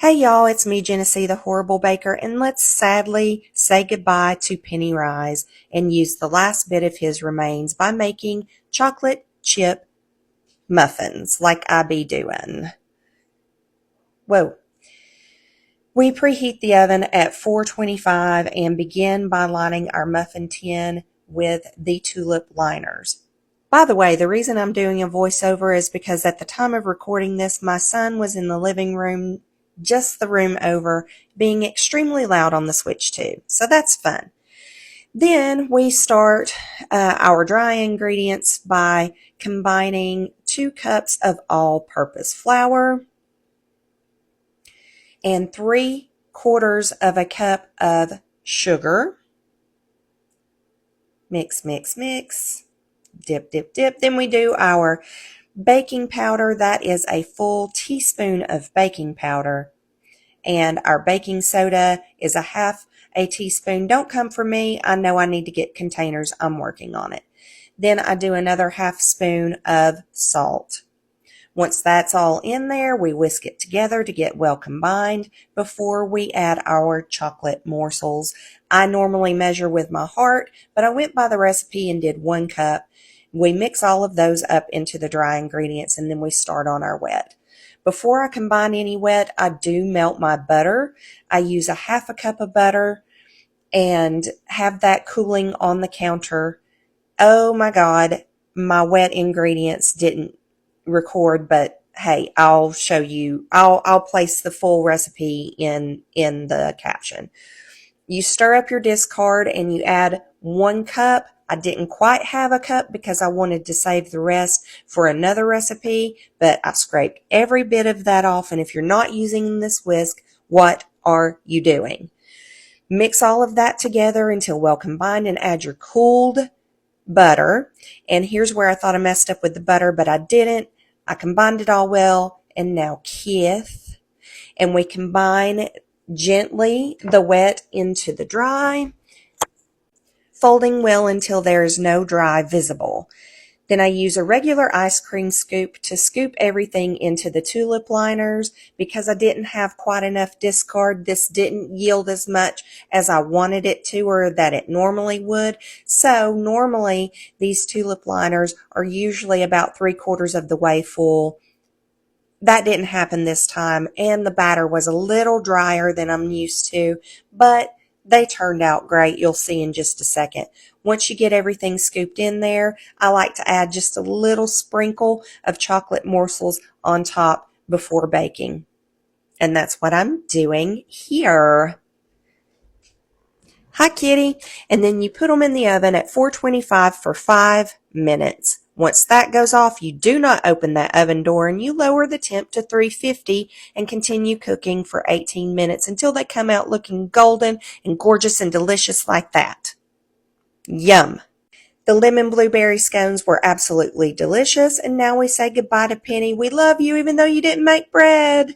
Hey y'all, it's me, Jennessee, the Horrible Baker, and let's sadly say goodbye to Penny Rise and use the last bit of his remains by making chocolate chip muffins like I be doing. Whoa. We preheat the oven at 425 and begin by lining our muffin tin with the tulip liners. By the way, the reason I'm doing a voiceover is because at the time of recording this, my son was in the living room, just the room over, being extremely loud on the switch tube. So that's fun. Then we start our dry ingredients by combining 2 cups of all-purpose flour and 3/4 of a cup of sugar. Mix, mix, mix. Dip, dip, dip. Then we do our baking powder. That is a full teaspoon of baking powder. And our baking soda is a half a teaspoon. Don't come for me. I know I need to get containers. I'm working on it. Then I do another half spoon of salt. Once that's all in there, we whisk it together to get well combined before we add our chocolate morsels. I normally measure with my heart, but I went by the recipe and did 1 cup. We mix all of those up into the dry ingredients and then we start on our wet. Before I combine any wet, I do melt my butter. I use a half a cup of butter and have that cooling on the counter. Oh my God, my wet ingredients didn't record, but hey, I'll show you. I'll place the full recipe in the caption. You stir up your discard and you add 1 cup. I didn't quite have a cup because I wanted to save the rest for another recipe, but I scraped every bit of that off. And if you're not using this whisk, what are you doing? Mix all of that together until well combined and add your cooled butter. And here's where I thought I messed up with the butter, but I didn't. I combined it all well, and now kith. And we combine gently the wet into the dry, folding well until there is no dry visible. Then I use a regular ice cream scoop to scoop everything into the tulip liners. Because I didn't have quite enough discard, this didn't yield as much as I wanted it to or that it normally would. So normally these tulip liners are usually about 3/4 of the way full. That didn't happen this time, and the batter was a little drier than I'm used to, but they turned out great. You'll see in just a second. Once you get everything scooped in there, I like to add just a little sprinkle of chocolate morsels on top before baking. And that's what I'm doing here. Hi, kitty. And then you put them in the oven at 425 for 5 minutes. Once that goes off, you do not open that oven door and you lower the temp to 350 and continue cooking for 18 minutes until they come out looking golden and gorgeous and delicious like that. Yum. The lemon blueberry scones were absolutely delicious, and now we say goodbye to Penny. We love you even though you didn't make bread.